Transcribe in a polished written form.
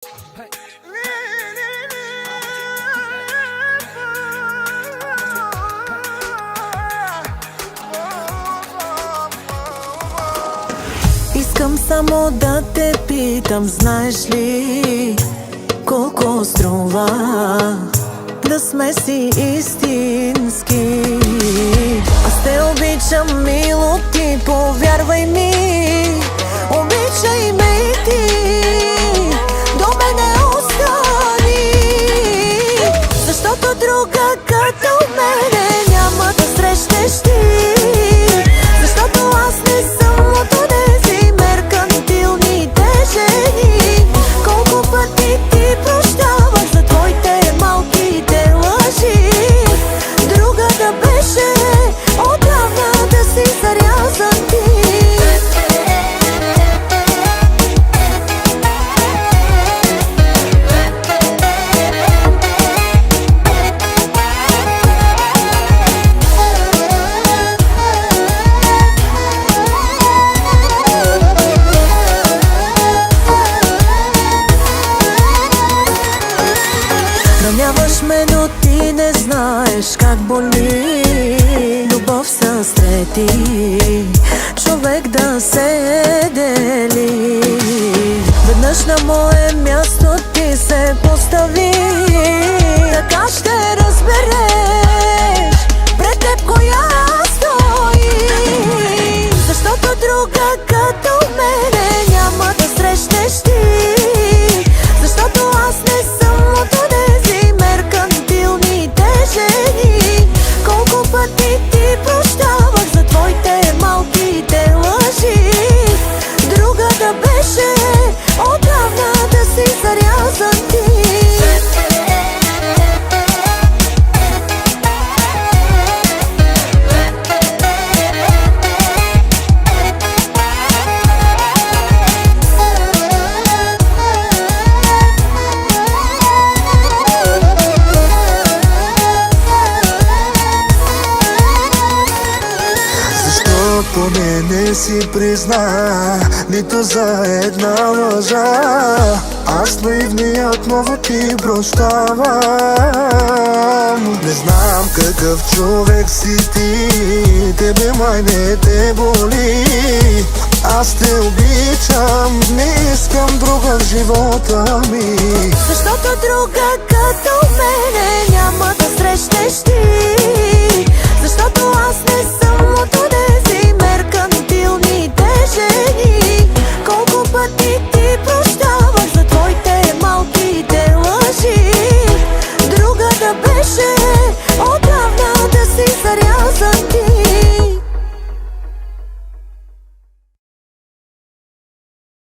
Искам само да те питам, знаеш ли колко струва да сме си истински? Аз те обичам, мило ти, повярвай ми. Обичай ме и ти, до мене остани, защото друга като мене няма да срещнеш ти. Защото аз не съм от онези меркантилните жени. Колко пъти ти прощавах за твоите малките лъжи. Друга да беше, отдавна да си зарязан ти. Раняваш ме, но ти не знаеш как боли любов с трети човек да се дели. Веднъж на мое място ти се постави, така ще разбереш пред теб коя стои. Защото друга като мене няма да срещнеш ти. Защото аз не съм от онези меркантилните жени. Колко пъти ти прощавах за твоите малките лъжи. Друга да беше, отдавна да си зарязан ти. Поне не си призна нито за една лъжа. Аз наивният много ти прощавам. Не знам какъв човек си ти, тебе май не те боли. Аз те обичам, не искам друга в живота ми. Защото друга като мене няма да срещнеш ти. Защото аз не съм от онези меркантилните жени. Колко пъти ти прощавах за твоите малките лъжи. Друга да беше,